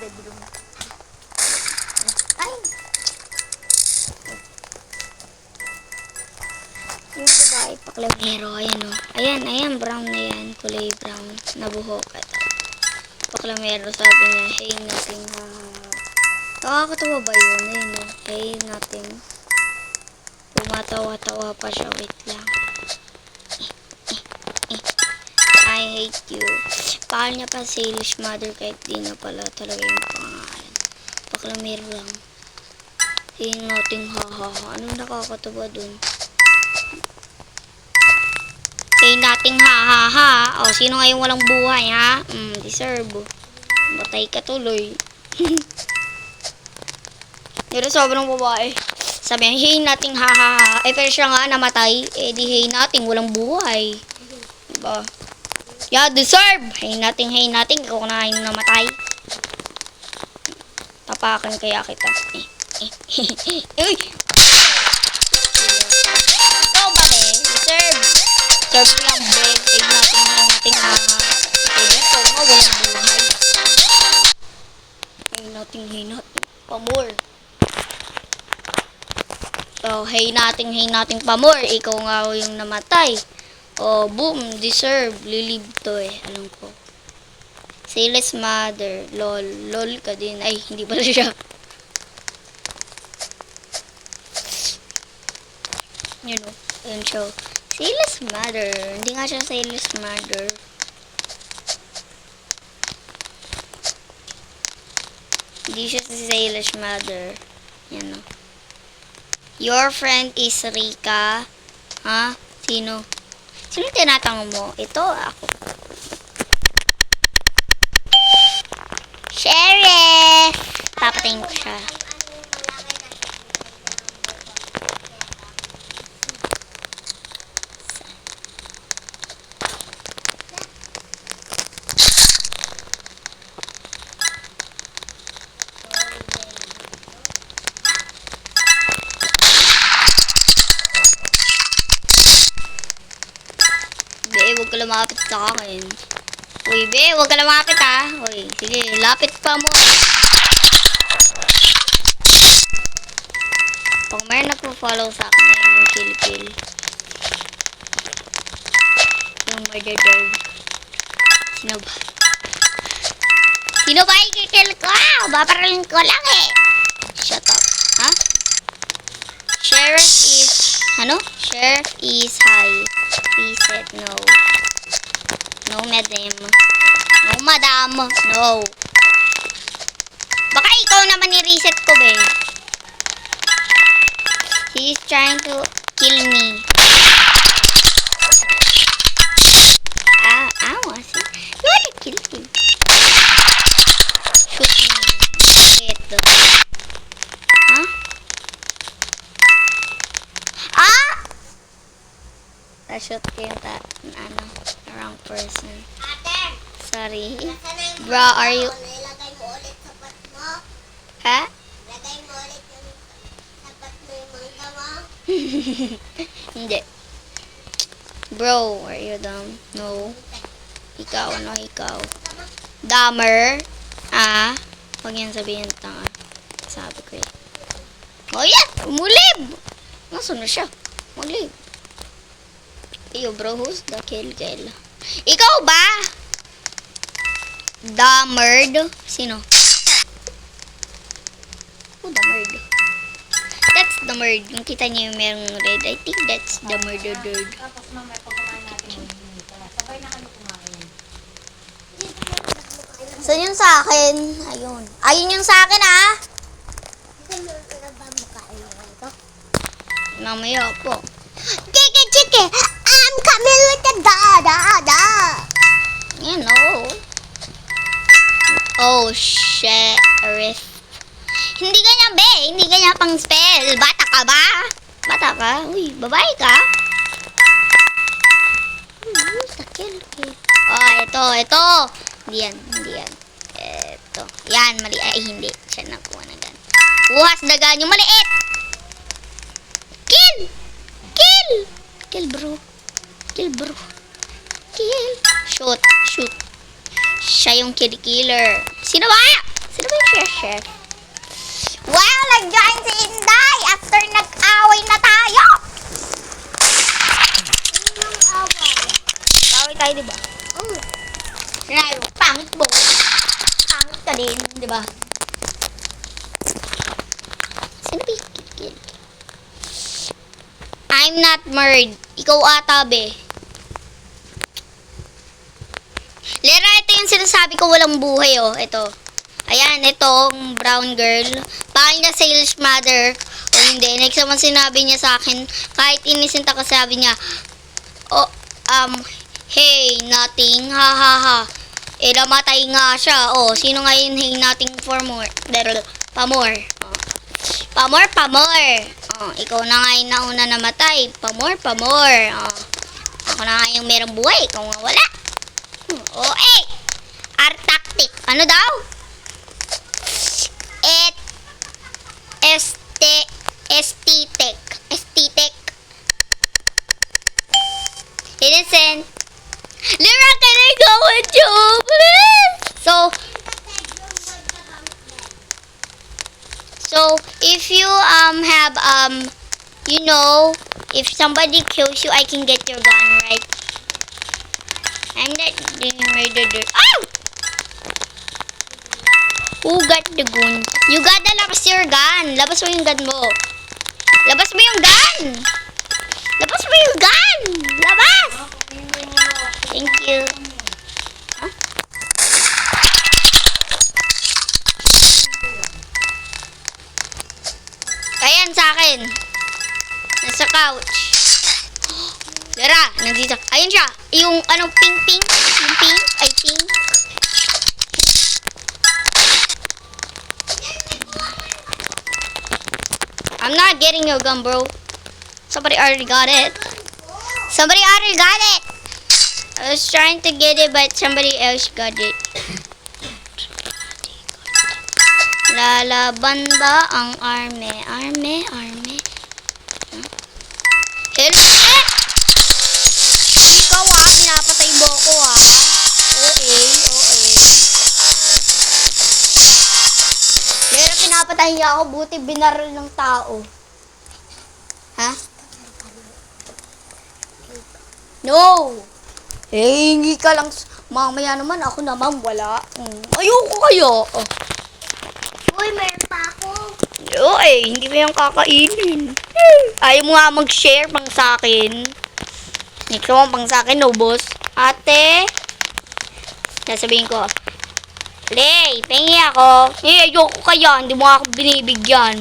bedroom. Ay! Yung babae, paklamero. Ayan o. Ayan, brown na yan. Kulay brown. Nabuhok. Ito. Paklamero, sabi niya, hey, nothing, hahaha. Nakakatawa ba yun? Ayun o. Hey, nothing. Tumatawa-tawa pa siya. Wait lang. I hate you. Pakal niya pa Salish Mother kahit di na pala talaga yung pangalan. Paklamero lang. Hey, nothing, hahaha. Anong nakakatawa dun? Hey, nothing, hahaha. O, sino ngayon walang buhay, ha? Deserve. Batay ka tuloy. Pero sobrang babae. Sabi niya, hey, nothing, hahaha. Eh, pero siya nga namatay. Eh, di hey, nothing, walang buhay. Diba? Yeah, deserve. Hey, nothing, ikaw na yung namatay. Tapakan kaya kita. Uy! Ikaw ba, be? Deserve. Deserve lang, be. Hey, nothing, hahaha. Eh, dito nga, walang buhay. Hey, nothing. Pamor. So, hey, nothing, pamor. Ikaw nga yung namatay. Oh, boom, deserve. Lilib to eh. Alam ko. Salish Mother. Lol ka din. Ay, hindi pala siya. Yun o. Ayun siya. Salish Mother. Hindi nga siya Salish Mother. Hindi siya si Salish Mother. Yan o. Your friend is Rika. Ha? Sino? Sino tinatanong mo? Ito, ako. Sheriff! Papatayin ko siya. Huwag ka lumapit sa akin. Uy, be, huwag ka lumapit ha. Uy, sige, lapit pa mo. Pag may nagpo-follow sa akin na yung kill. Yung murder. Sino ba? Sino ba i-kill ko? Baparalin ko lang eh. Shut up. Ha? Sheriff is... Ano? Sheriff is high. Reset, no. No, madam. No, madam. No. Baka ikaw naman i-reset ko, be. He is trying to kill me. Awas. You wanna kill him. Shoot me. Wait. Huh? I-shoot ko yung wrong person. Sorry. Bro, are you... Nilagay mo ulit sapat mo? Ha? Nilagay mo ulit yung sapat mo yung mangga mo? Hindi. Bro, are you dumb? No. Ikaw, Dumber. Huwag yan sabihin tanga. Sabi ko eh. Oh yeah! Umulib! Nasaan na siya? Umulib. Iyo bro, who's the kill? Ikaw ba? Dumber. Sino? Who the murd? That's the murd. Yung kita niyo yung merong red. I think that's the murder dude. Tapos mamaya pag kumain natin, sabay na kami kumain. Saan yun sa akin? Ayun. Ayun yung sa akin ah. Kasi meron ba makain mo ito? Namaya po. Chiki! I'm coming with the da! Yan oh. Oh, sheriff. Hindi ganyan, be. Hindi ganyan pang spell. Bata ka ba? Bata ka? Uy, babae ka? Kill. Oh, ito. Hindi yan. Ito. Yan, mali. Ay, hindi. Siya nakuha na gan. Buhas dagan yung maliit. Kill, bro. Shoot. Siya yung killer. Sino ba? Sino ba yung chef? Wow! Nag-join si Inday after nag-away na tayo! Anong away? Away tayo, di ba? Sinabi mo, pangit mo. Pangit ka din, di ba? Sino ba yung kid? I'm not married. Ikaw ata, be. Lera, ito yung sinasabi ko walang buhay, oh. Ito. Ayan, itong brown girl. Pakal niya sales mother. O hindi. Next naman sinabi niya sa akin, kahit innocent ako, sabi niya, oh, hey, nothing, ha ha ha. Eh, namatay nga siya. Oh, sino nga yun, hey, nothing for more. Pamor. Oh. Pamor. Oh, ikaw na nga yung nauna namatay. Pamor. Oh. Ako na nga yung merong buhay. Ikaw nga wala. Oh, eh. Art tactic. Ano daw? Estetic. Innocent. Lyra, can I go with you, please? So if you have you know, if somebody kills you, I can get your gun, right? I'm not doing murder. Oh! Who got the gun? You gotta labas your gun. Labas mo yung gun mo. Labas mo yung gun! Labas mo yung gun! Labas! Thank you. Huh? Ayan sa akin. Nasa couch. Tara, nandito. Ayun siya. Yung anong pink. Yung pink. Ay, pink. I'm not getting your gun, bro. Somebody already got it. I was trying to get it, but somebody else got it. Lalaban ba ang army? Help! Ikaw pinapatay mo ko OA. Pero pinapatay niya ako, buti binaril ng tao. Ha? No! Eh, hindi ka lang. Mamaya naman, ako naman wala. Ayoko kayo. Oh. Uy, meron pa ako. Hindi mo yung kakainin. Ayaw mo nga mag-share pang sa akin. Next naman pang sa akin, no, boss? Ate, sasabihin ko, Lay, pengi ako. Ayoko kaya, hindi mo ako binibigyan.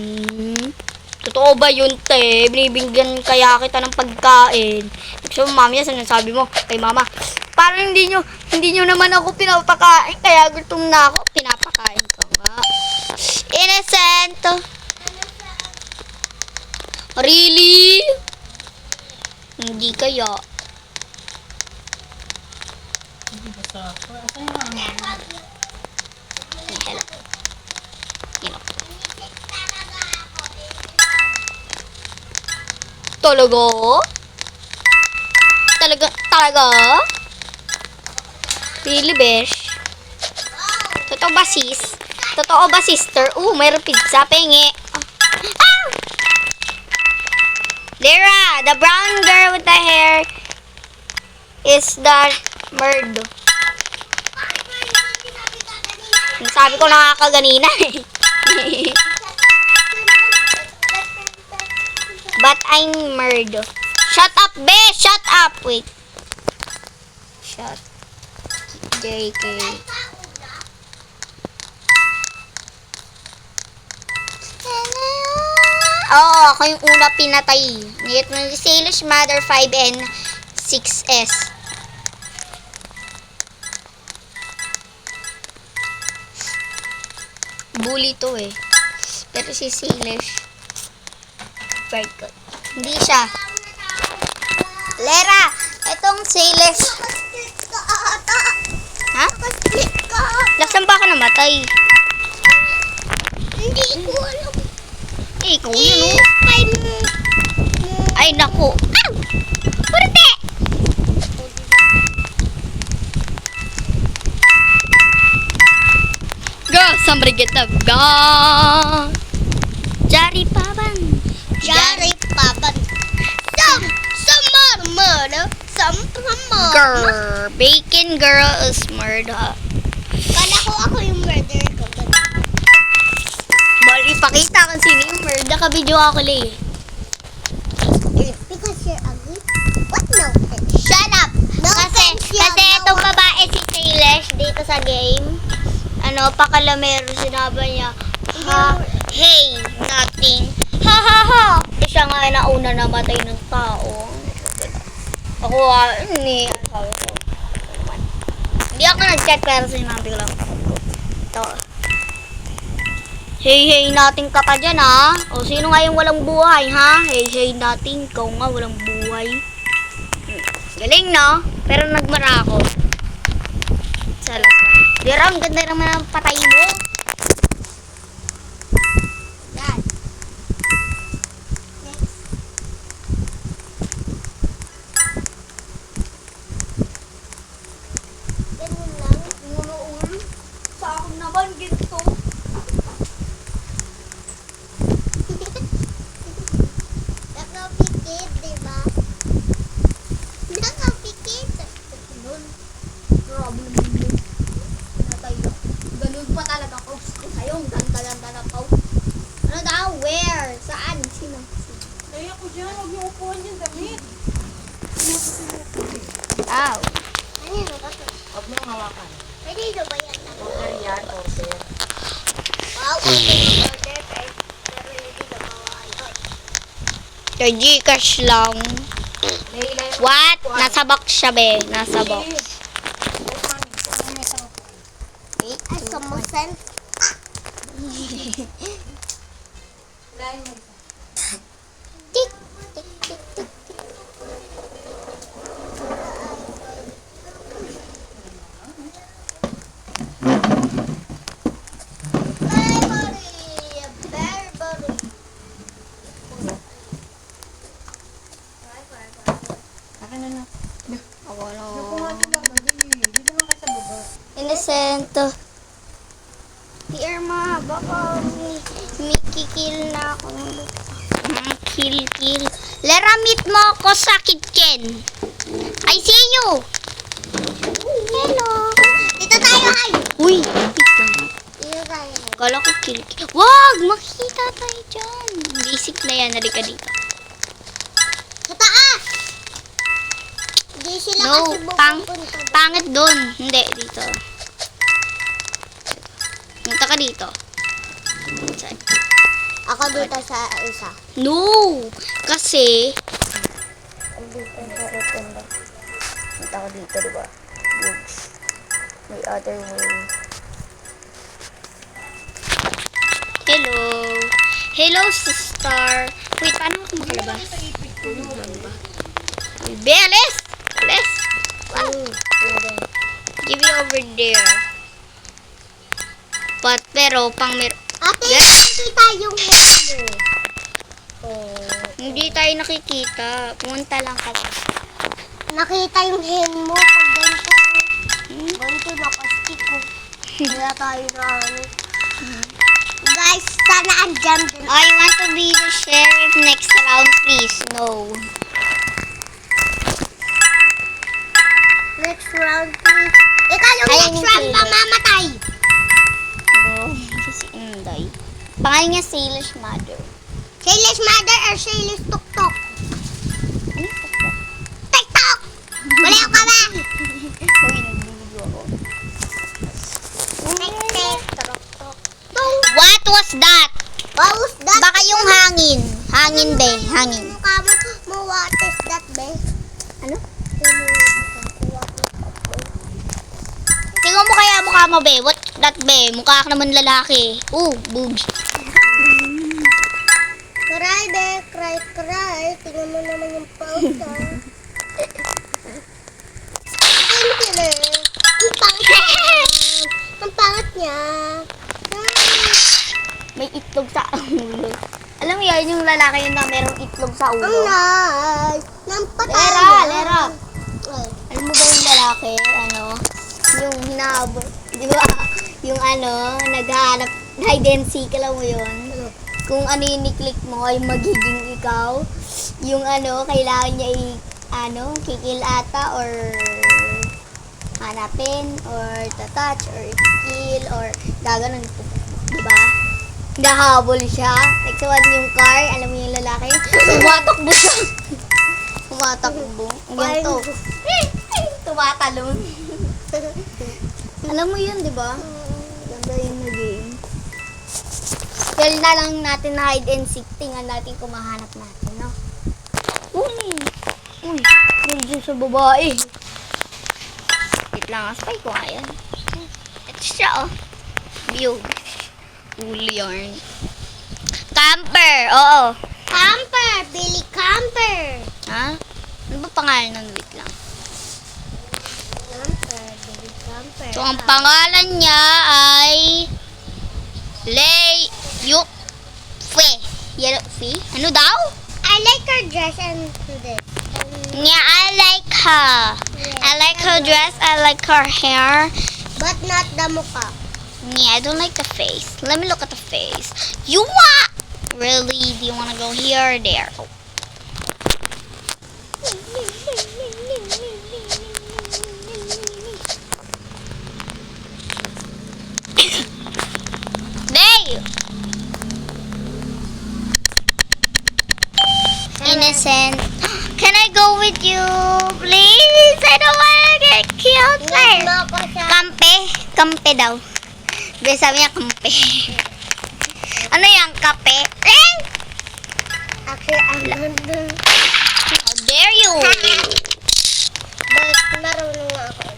Totoo ba yun, te? Binibigyan kaya kita ng pagkain. So, mamaya, sinasabi mo kay mama, parang hindi nyo naman ako pinapakain, kaya gutom na ako. Pinapakain ko nga. Innocent! Really? Hindi kaya. Hello. Talaga? Really, besh? Totoo ba, sis? Totoo ba, sister? Mayroon pizza. Pengi. Ah! Lyra, the brown girl with the hair is the murdo. Sabi ko na nga kaganina eh. But I'm murdo. Shut up, be! Shut up! Wait. Shut. JK. Oo, ako yung una pinatay. Salish Mother 5 and 6S. Bully to eh. Pero si Salish, very good. Hindi siya. Lera, itong Salish. Nakasplit ka ata. Ha? Nakasplit ka. Laksan ba ka namatay? Hindi ko alam. Ikaw yun, Ay, naku. Ow! Purte! Somebody get the gun. Jari paban. Jari paban. Some murder. Some murder. Girl. Bacon girl is murder. Kala ko ako yung murder ko. Bal, ipakita kung sino yung murder. Ka-video ako li. Because you're ugly? What no? Shut up! No Kasi itong babae si Salish dito sa game, pakalamero, sinabi niya, hey, nothing. Ha ha ha! Siya nga ay nauna namatay ng tao. Ako, hindi ako nag-check pero sinabi ko lang. Ito. Hey, nothing ka pa dyan, ha? O, sino nga yung walang buhay, ha? Hey, nothing. Ikaw nga, walang buhay. Galing, no? Pero nagmara ako. Sa last one. Pero ang ganda naman ang patay mo. Yan. Next. Ganun lang. Ulo. Sa akin naman, ginto. Nakapikit, diba? Nakapikit. Ganun. Problem mo. Pinatay ako. Ganun pa talaga ko. Sa'yo, ang ganda-ganda na pa. Ano daw? Where? Saan? Sino? Kaya ko dyan, huwag niyo upuan yung damit. Ow. Ano yun? Bakit? Huwag mong hawakan. Pwede ito ba yan? Order yan, order. Wow, okay yung order. Pero hindi na mawala. Kay Gcash lang. Leila yung... What? Nasa box siya, be. Nasa box. Ay, sumusan. Dahil mo isa. Tik, tik, tik, tik. Berbery. Akin na na. Ako Nakuha sila, madali. Dito lang kayo sa baba. Innocent. Dear ma, baka may kikil na ako. Kill. Lera, meet mo ako sa kitchen. I see you. Hello. Dito tayo, ay. Uy, wait lang. Dito tayo. Kala ko kill. Wag, makikita tayo dyan. Basic na yan, halika dito. Sa taas. Hindi sila No, kasi pupunta. pangit dun. Hindi, dito. Punta ka dito. Saan? Ako dito sa isa. No! Kasi, punta ka dito, diba? Books. May other way. Hello! Hello, sister! Wait, paano ako makalabas? Belis! Belis! Give me over there. But, pero, Ate, Yes. nakikita yung mo. Oh. hindi tayo nakikita. Pumunta lang ka. Nakita yung hen mo pag ganito. Ganito nakastick ko. Kaya tayo na ano. Guys, sana andyan din. I want to be the sheriff next round, please. No. Next round, please. Ikaw yung Ayun next yung round killer. mamamatay. No. Si Inday. Pangalan niya Salish Mother. Shayla's mother or Shayla's tuktok? Ano yung TikTok? TikTok! Wala ka ba? Uy, nagbibigyo ako. Tiktok. What was that? What was that? Baka yung hangin. Hangin, be. Hangin. Mukha mo, what is that, be? Ano? Tingnan mo kaya mukha mo, be. What that, be? Mukha ka naman lalaki. Boobs. Cry, be. Cry. Tingnan mo naman yung pause, ha? Siyempre. Ang pangit niya. Ang pangit niya. May itlog sa ulo. Alam mo yan, yung lalaki yun na merong itlog sa Ang ulo. nice. Nampatay. Lera. Alam mo ba yung lalaki, yung hinabol, di ba? yung naghahanap, hide and seek, alam mo yun? Kung ano yung ni-click mo ay magiging ikaw. Yung kailangan niya kikil ata or hanapin or touch or kill or gaganon, diba? Nahabol siya. Like sa yung car, alam mo yung lalaki, tumatakbo siya. Tumatakbo. Ganito. Tumatalon. Alam mo yun, diba? Ganda yun na game. Skill na lang natin na hide and seek. Tingnan natin kung mahanap natin, no? Uy! Nandiyan sa babae. Wait lang, spy ko nga yan. Ito siya, oh. View. Uli yarn. Camper! Oo. Camper! Billy Camper! Ha? Ano ba pangalan nun? Wait lang. Camper, Billy Camper. So, ang pangalan niya ay Lei Yukfe. Yukfe? Ano daw? I like her dress and this. Yeah, I like her. I like her dress. I like her hair. But not the mukha. Yeah, I don't like the face. Let me look at the face. You what? Really? Do you want to go here or there? Oh. There! Innocent. Can I go with you, please? I don't want to get killed. Iwas mo ako sa... Kampe. Kampe daw. Sabi sabi niya kampe. Ano yan? Kape? Eh! Actually, I'm nandun. How dare you? But marunong ako.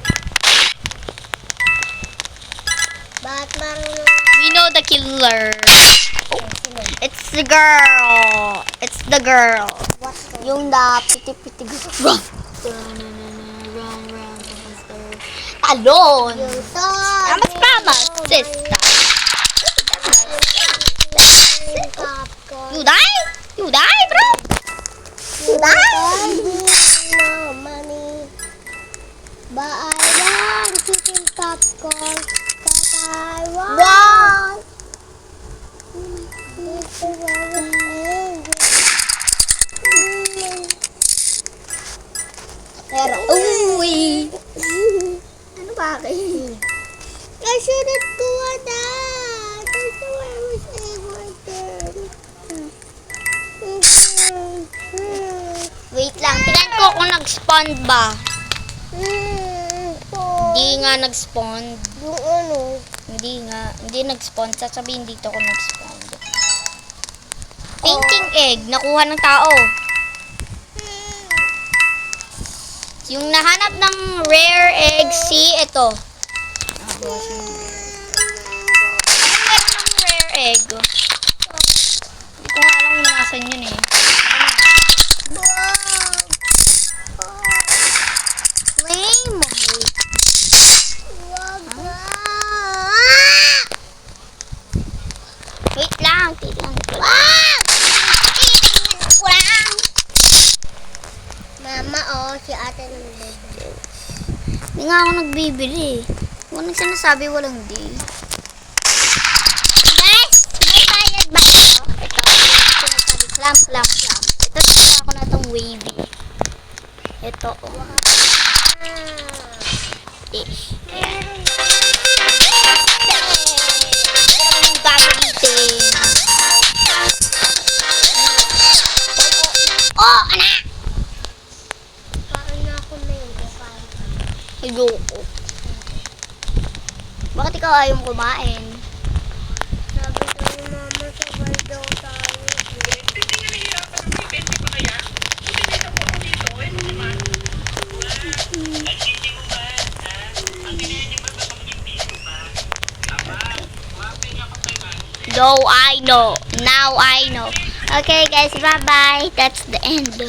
But marunong We know the killer. Oh, it's the girl. It's the girl. what the... Yung da piti-piti girl. Alone. Yung to... I'm a promise, sister. You die? You die, bro? You die? No money. But I want chicken popcorn. But I want... Wow. Pero, uy. Ano ba kayo? I shouldn't go on that. That's the way I was able to. Wait lang, tingnan ko kung nag-spawn ba. Hindi nga nag-spawn. Yung ano? Hindi nga, hindi nag-spawn. Sasabihin dito kung nag-spawn. Painting egg, nakuha ng tao. Yung nahanap ng rare egg, see, ito. Anong meron ng rare egg? Hindi ko nga alam kung nasan yun eh. Lame. Wait lang, tignan ko lang. Tignan ko lang. Mama, oh, si ate nang bebe. Hindi nga ako nagbibili. Kung anong sinasabi, walang di. Guys, may bayad ba ito? Ito, sinasabi, clamp. Ito, nakuha ko na itong wavy. Ito, oh. Ish. Ayan. Meron yung gagamitin. Oh, anak! Parang na ako na yun. Ayoko. Bakit ikaw ayaw mo kumain? Sabi ko ni mama, sabay daw tayo. No, I know. Now I know. Okay, guys, bye-bye. That's the end.